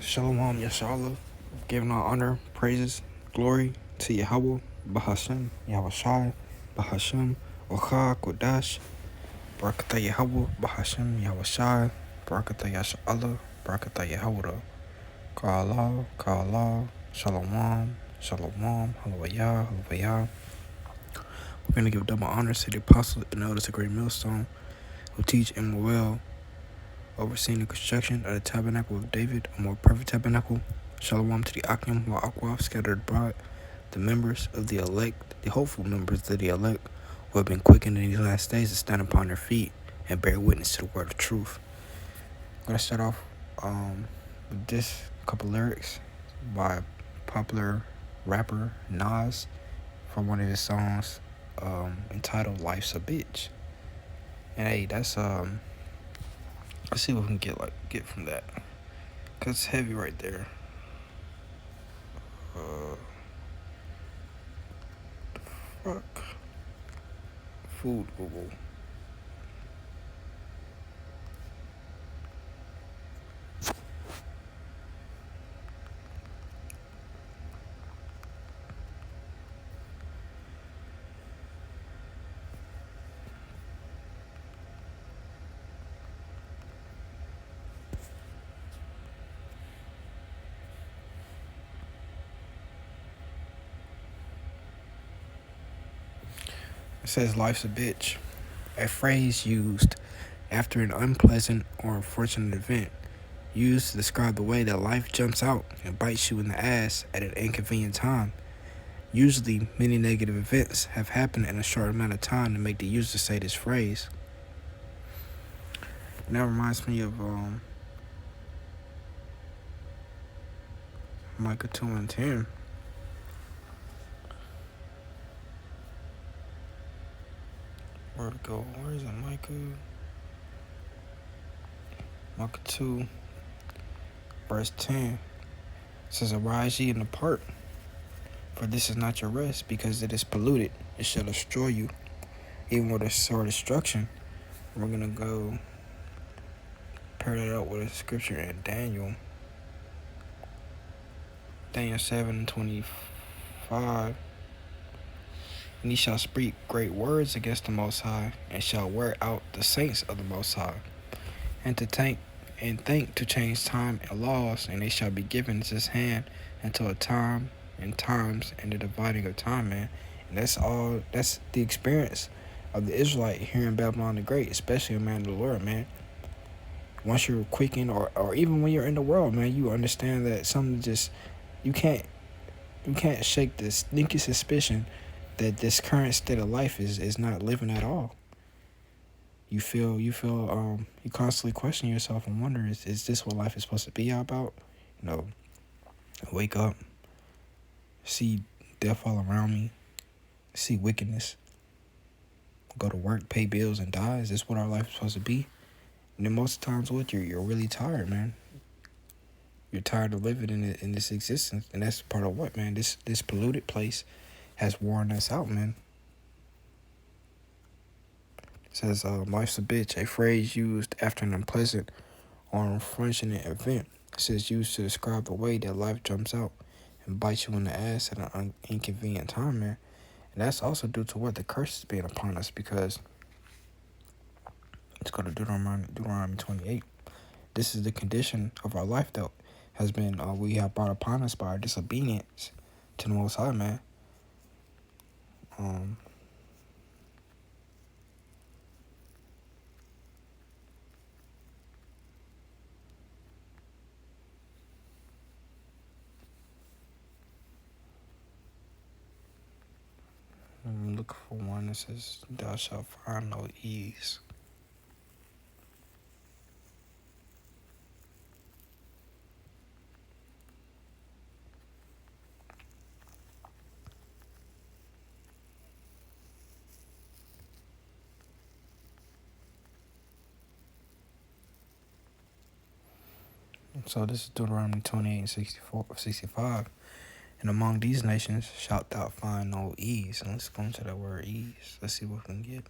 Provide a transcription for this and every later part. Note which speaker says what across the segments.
Speaker 1: Shalom Yashala, giving all honor, praises, glory to Yahweh, Bahashem, Yahushai, Bahashem, Ocha, Kodash, Barakatah Yahweh, Bahashem, Yahushai, Barakatah Yashala, Barakatah Yahweh, Ka'Allah, Shalom, Shalom, Hallelujah, Hallelujah. We're going to give double honors to the apostles and elders of Great Millstone who teach and were well overseeing the construction of the tabernacle of David, a more perfect tabernacle. Shalom to the Akim wa Aqua scattered abroad, the members of the elect, the hopeful members of the elect, who have been quickened in these last days to stand upon their feet and bear witness to the word of truth. I'm going to start off with this couple lyrics by popular rapper Nas from one of his songs entitled Life's a Bitch. And hey, that's let's see what we can get from that. Cause it's heavy right there. Fuck. Food Google. It says life's a bitch. A phrase used after an unpleasant or unfortunate event, used to describe the way that life jumps out and bites you in the ass at an inconvenient time. Usually, many negative events have happened in a short amount of time to make the user say this phrase. And that reminds me of Micah 2 and 10. Where'd it go? Where is it, Micah? Micah 2, verse 10. It says, Arise ye and depart, for this is not your rest, because it is polluted. It shall destroy you, even with a sore destruction. We're going to go pair that up with a scripture in Daniel 7:25. And he shall speak great words against the Most High, and shall wear out the saints of the Most High, and think to change time and laws, and they shall be given into his hand until a time and times and the dividing of time, man. And that's the experience of the Israelite here in Babylon the Great, especially a man of the Lord, man. Once you're quickened, or even when you're in the world, man, you understand that something just you can't shake this sneaky suspicion that this current state of life is not living at all. You constantly question yourself and wonder, is this what life is supposed to be about? Wake up, see death all around me, see wickedness, go to work, pay bills, and die. Is this what our life is supposed to be? And then most times, you're really tired, man. You're tired of living in this existence, and that's part of what, man. This polluted place has worn us out, man. It says, life's a bitch, a phrase used after an unpleasant or unfortunate event. It says used to describe the way that life jumps out and bites you in the ass at an inconvenient time, man. And that's also due to what the curse is being upon us, because let's go to Deuteronomy 28. This is the condition of our life that has been we have brought upon us by our disobedience to the Most High, man. Look for one that says, thou shalt find no ease. So this is Deuteronomy 28 and 65. And among these nations shalt thou find no ease. And let's go into that word ease. Let's see what we can get.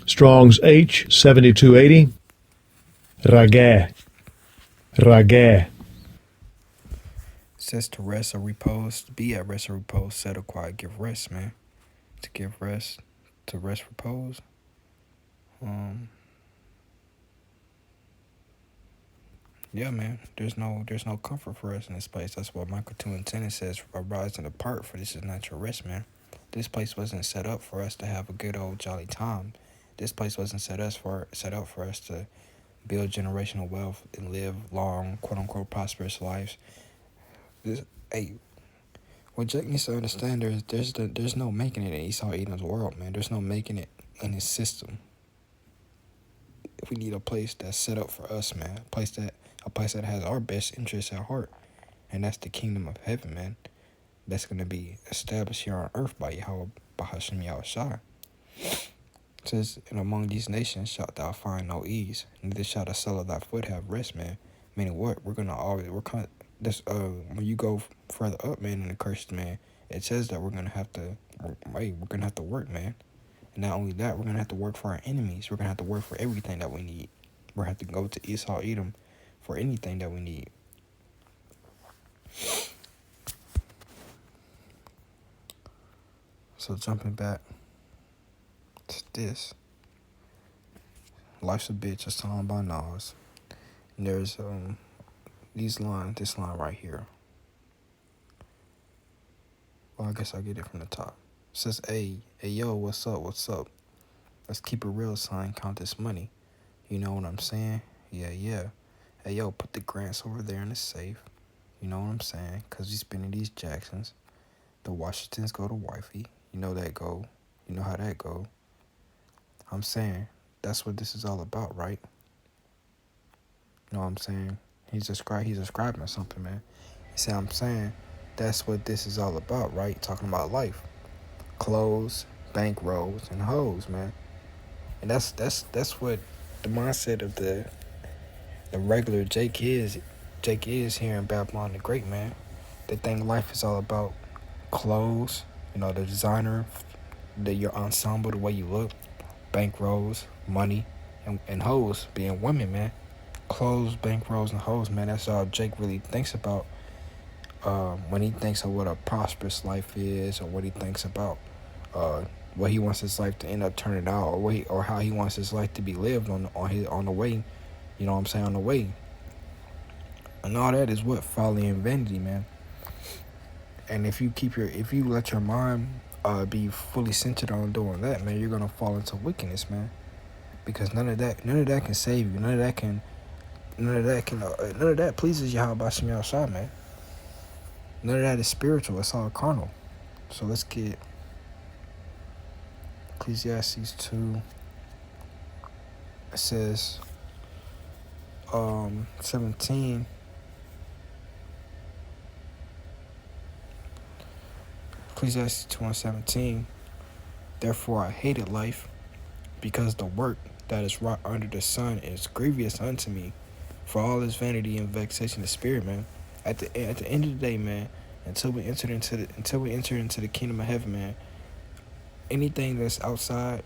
Speaker 2: Strong's H7280. Rageh. Rageh.
Speaker 1: Says to rest or repose, to be at rest or repose, settle quiet, give rest, man. To give rest, to rest, repose. Yeah, man. There's no comfort for us in this place. That's what Michael 2:10 says. Arise and depart, for this is not your rest, man. This place wasn't set up for us to have a good old jolly time. This place wasn't set up for us to build generational wealth and live long, quote unquote, prosperous lives. Hey, what Jake needs to understand there's no making it in Esau Edom's world, man. There's no making it in his system. We need a place that's set up for us, man. A place that has our best interests at heart, and that's the kingdom of heaven, man. That's gonna be established here on earth by Yahweh Bahashim Yahushua. It says, and among these nations shalt thou find no ease, neither shall the sole of thy foot have rest, man. Meaning what? We're kind of this when you go further up, man, in the curses, man, it says that we're gonna have to work, man. And not only that, we're gonna have to work for our enemies. We're gonna have to work for everything that we need. We're gonna have to go to Esau Edom for anything that we need. So jumping back to this, Life's a Bitch, a song by Nas. And there's this line right here. Well, I guess I'll get it from the top. It says, hey yo, what's up? Let's keep it real, son, count this money. You know what I'm saying? Yeah. Hey yo, put the grants over there in the safe. You know what I'm saying? Cause we spending these Jacksons. The Washingtons go to wifey. You know that go. You know how that go. I'm saying, that's what this is all about, right? You know what I'm saying? He's describing something, man. He said, I'm saying, that's what this is all about, right? Talking about life. Clothes, bankrolls, and hoes, man. And that's what the mindset of the regular Jake is here in Babylon the Great, man. They think life is all about clothes, the designer, your ensemble, the way you look, bankrolls, money, and hoes, being women, man. Clothes, bankrolls, and hoes, man. That's all Jake really thinks about when he thinks of what a prosperous life is, or what he thinks about what he wants his life to end up turning out, or how he wants his life to be lived on the way. You know what I'm saying? On the way. And all that is what? Folly and vanity, man. And if you let your mind be fully centered on doing that, man, you're gonna fall into wickedness, man. Because none of that can save you. None of that pleases Yahweh Bashim Yahushua, man. None of that is spiritual. It's all carnal. So let's get Ecclesiastes 2. It says 17. Ecclesiastes 2:17. Therefore I hated life, because the work that is wrought under the sun is grievous unto me, for all is vanity and vexation of spirit, man. At the end of the day, man, until we enter into the kingdom of heaven, man, anything that's outside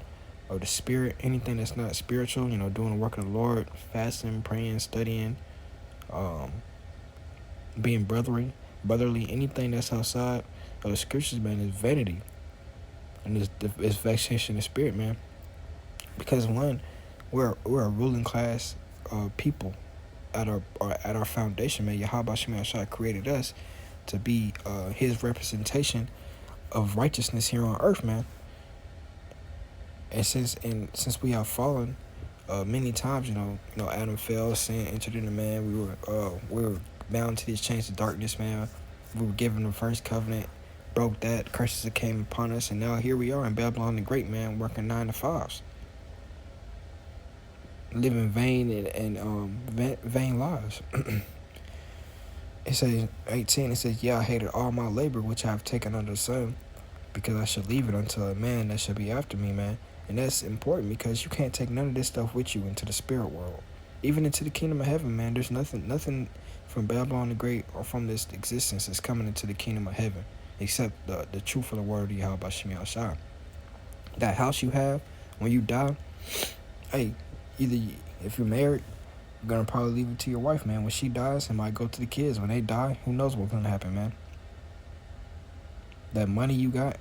Speaker 1: of the spirit, anything that's not spiritual, doing the work of the Lord, fasting, praying, studying, being brotherly, anything that's outside of the scriptures, man, is vanity, and it's vexation of spirit, man. Because one, we're a ruling class people at our foundation, man. Yahweh Shemashah created us to be his representation of righteousness here on earth, man. And since we have fallen many times, Adam fell, sin entered into man. We were bound to these chains of darkness, man. We were given the first covenant, broke that, curses that came upon us, and now here we are in Babylon the Great, man, working 9 to 5s. Living vain and vain lives. It says 18. It says, "Yeah, I hated all my labor which I have taken under the sun, because I shall leave it unto a man that shall be after me, man." And that's important, because you can't take none of this stuff with you into the spirit world, even into the kingdom of heaven, man. There's nothing from Babylon the Great or from this existence that's coming into the kingdom of heaven, except the truth of the word of Yahweh Bashim Yahushua. That house you have when you die, Hey, if you're married, you're gonna probably leave it to your wife, man. When she dies, it might go to the kids. When they die, who knows what's gonna happen, man. That money you got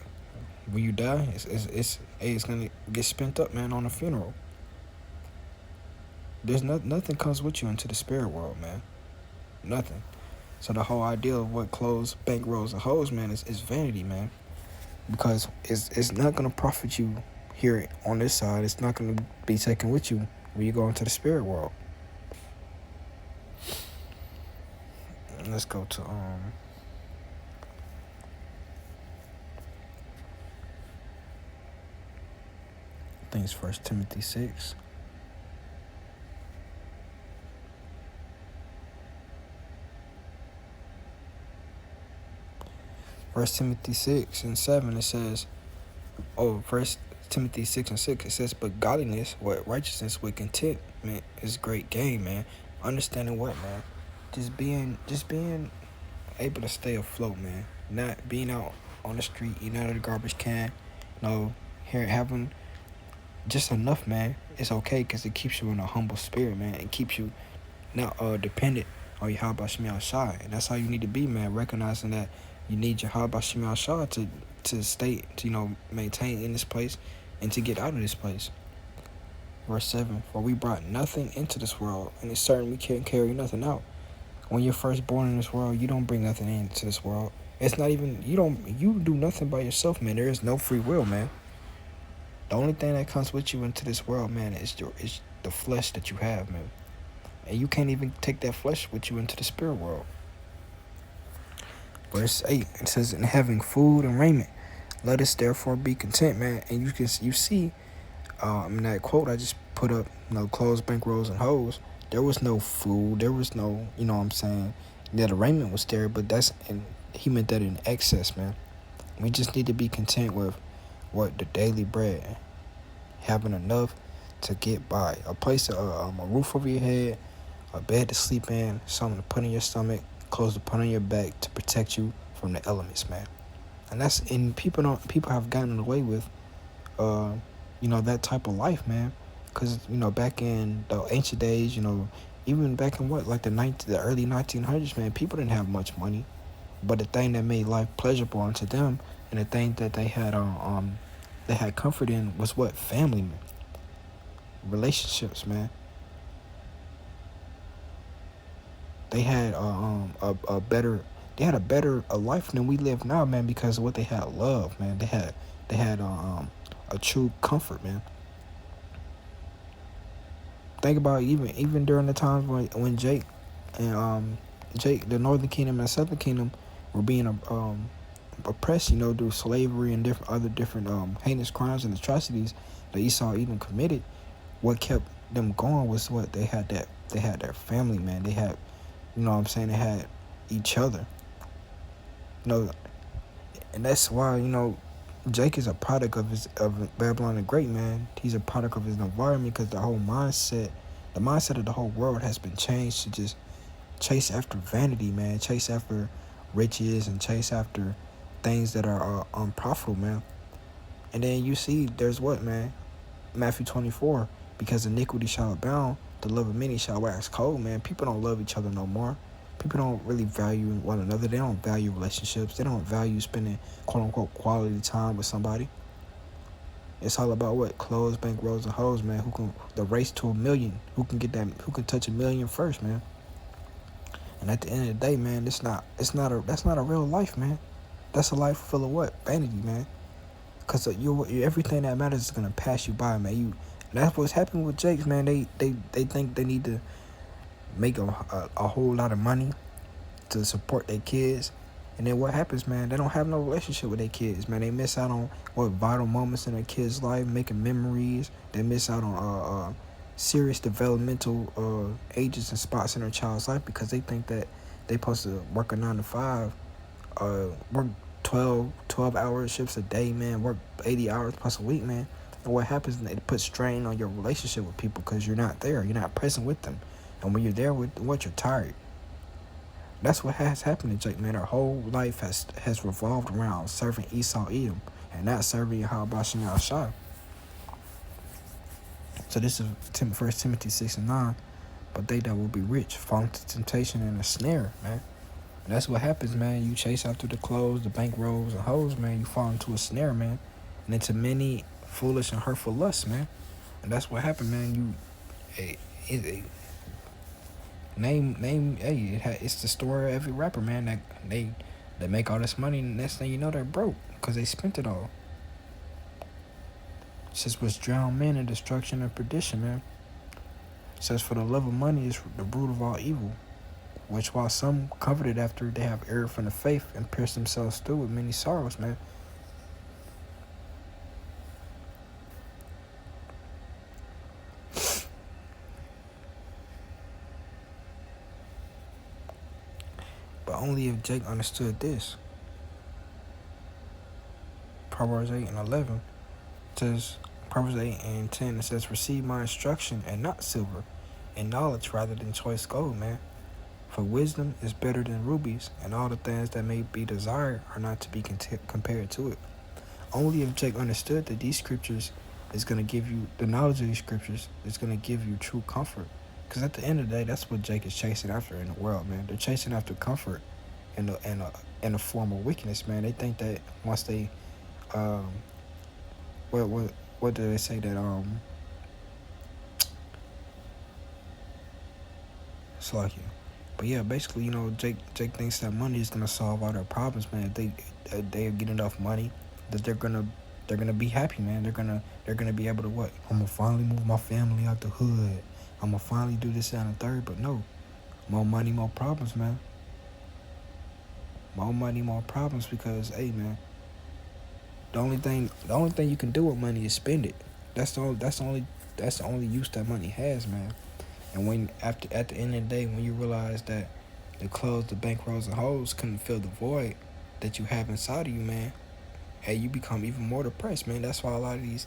Speaker 1: when you die, it's gonna get spent up, man, on a funeral. There's nothing comes with you into the spirit world, man. Nothing. So the whole idea of what clothes, bankrolls, and hoes, man, is vanity, man. Because it's not gonna profit you here on this side. It's not gonna be taken with you when you go into the spirit world. Let's go to I think it's 1 Timothy 6. First Timothy 6:7 it says, First Timothy 6:6 it says, but godliness, what righteousness with contentment is great gain, man. Understanding what, man? Just being able to stay afloat, man. Not being out on the street, eating out of the garbage can. No, here having just enough, man. It's okay because it keeps you in a humble spirit, man. It keeps you not dependent on your Habashim Shai. And that's how you need to be, man. Recognizing that you need your Habashim Shai to stay, to maintain in this place and to get out of this place. Verse 7, for we brought nothing into this world, and it's certain we can't carry nothing out. When you're first born in this world, you don't bring nothing into this world. It's not even, you do nothing by yourself, man. There is no free will, man. The only thing that comes with you into this world, man, is the flesh that you have, man. And you can't even take that flesh with you into the spirit world. Verse 8, it says, in having food and raiment, let us therefore be content, man. And you see, in that quote I just put up, clothes, bankrolls, and hoes, there was no food, there was no, what I'm saying, that raiment was there, but he meant that in excess, man. We just need to be content with the daily bread, having enough to get by, a place, a roof over your head, a bed to sleep in, something to put in your stomach, clothes to put on your back to protect you from the elements, man. And people have gotten away with, that type of life, man. Because back in the ancient days, even back in the early 1900s, man, people didn't have much money, but the thing that made life pleasurable unto them, and the thing that they had comfort in was what? Family, man. Relationships, man. They had a better life than we live now, man, because of what they had. Love, man. They had a true comfort, man. Think about even during the times when Jake, the Northern Kingdom and the Southern Kingdom were being oppressed, through slavery and different heinous crimes and atrocities that Esau even committed. What kept them going was what they had their family, man. They had, they had each other. And that's why, Jake is a product of Babylon the Great, man. He's a product of his environment, because the mindset of the whole world has been changed to just chase after vanity, man. Chase after riches and chase after things that are unprofitable, man. And then you see, there's what, man? Matthew 24, because iniquity shall abound, the love of many shall wax cold, man. People don't love each other no more. People don't really value one another. They don't value relationships. They don't value spending, quote-unquote, quality time with somebody. It's all about what? Clothes, bankrolls, and hoes, man. The race to 1 million. Who can touch 1 million first, man? And at the end of the day, man, that's not a real life, man. That's a life full of what? Vanity, man. Because everything that matters is going to pass you by, man. That's what's happening with Jakes, man. They think they need to make a whole lot of money to support their kids, and then what happens, man? They don't have no relationship with their kids, man. They miss out on what vital moments in their kids' life, making memories. They miss out on serious developmental ages and spots in their child's life, because they think that they supposed to work a 9 to 5, work 12-hour shifts a day, man. Work 80 hours plus a week, man. And what happens is it puts strain on your relationship with people, because you're not there. You're not present with them. And when you're there with what, you're tired. That's what has happened to Jake, man. Our whole life has revolved around serving Esau Edom and not serving Yahweh Shai. So this is 1 Timothy 6:9. But they that will be rich fall into temptation and a snare, man. And that's what happens, man. You chase after the clothes, the bankrolls, and hoes, man. You fall into a snare, man, and into many foolish and hurtful lusts, man. And that's what happened, man. It's the story of every rapper, man. That they make all this money, and next thing you know, they're broke because they spent it all. It says, "Was drowned men in destruction and perdition, man." It says, "For the love of money is the root of all evil, which while some coveted after, they have erred from the faith and pierced themselves through with many sorrows," man. But only if Jake understood this. Proverbs 8:11 says, Proverbs 8:10, it says, "Receive my instruction and not silver, and knowledge rather than choice gold, man. For wisdom is better than rubies, and all the things that may be desired are not to be compared to it." Only if Jake understood that these scriptures is going to give you, the knowledge of these scriptures is going to give you true comfort. Because at the end of the day, that's what Jake is chasing after in the world, man. They're chasing after comfort in a form of wickedness, man. They think that once they, what do they say that it's like you. But yeah, basically, Jake thinks that money is gonna solve all their problems, man. If they get enough money, that they're gonna be happy, man. They're gonna be able to what? I'm gonna finally move my family out the hood. I'm gonna finally do this and the third. But no, more money, more problems, man. More money, more problems. Because hey, man, the only thing you can do with money is spend it. That's the only use that money has, man. And when at the end of the day, when you realize that the clothes, the bankrolls, and hoes couldn't fill the void that you have inside of you, man, hey, you become even more depressed, man. That's why a lot of these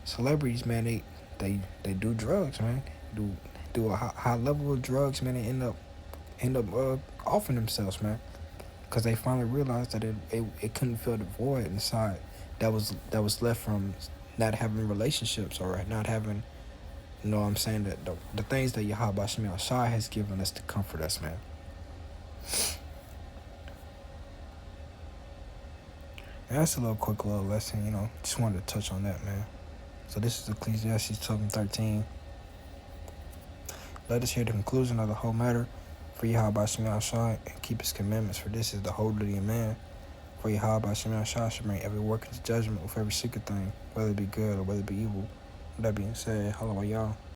Speaker 1: celebrities, man, they do drugs, man. Do a high level of drugs, man. They end up offing themselves, man, because they finally realized that it couldn't fill the void inside that was left from not having relationships or not having. You know what I'm saying? That the things that Yahweh Shemel Shai has given us to comfort us, man. And that's a quick little lesson, Just wanted to touch on that, man. So this is Ecclesiastes 12:13. Let us hear the conclusion of the whole matter for Yahweh Shemel Shai and keep his commandments, for this is the whole duty of man. For Yahweh Shemel Shai should bring every work into judgment with every secret thing, whether it be good or whether it be evil. With that being said, hello, y'all.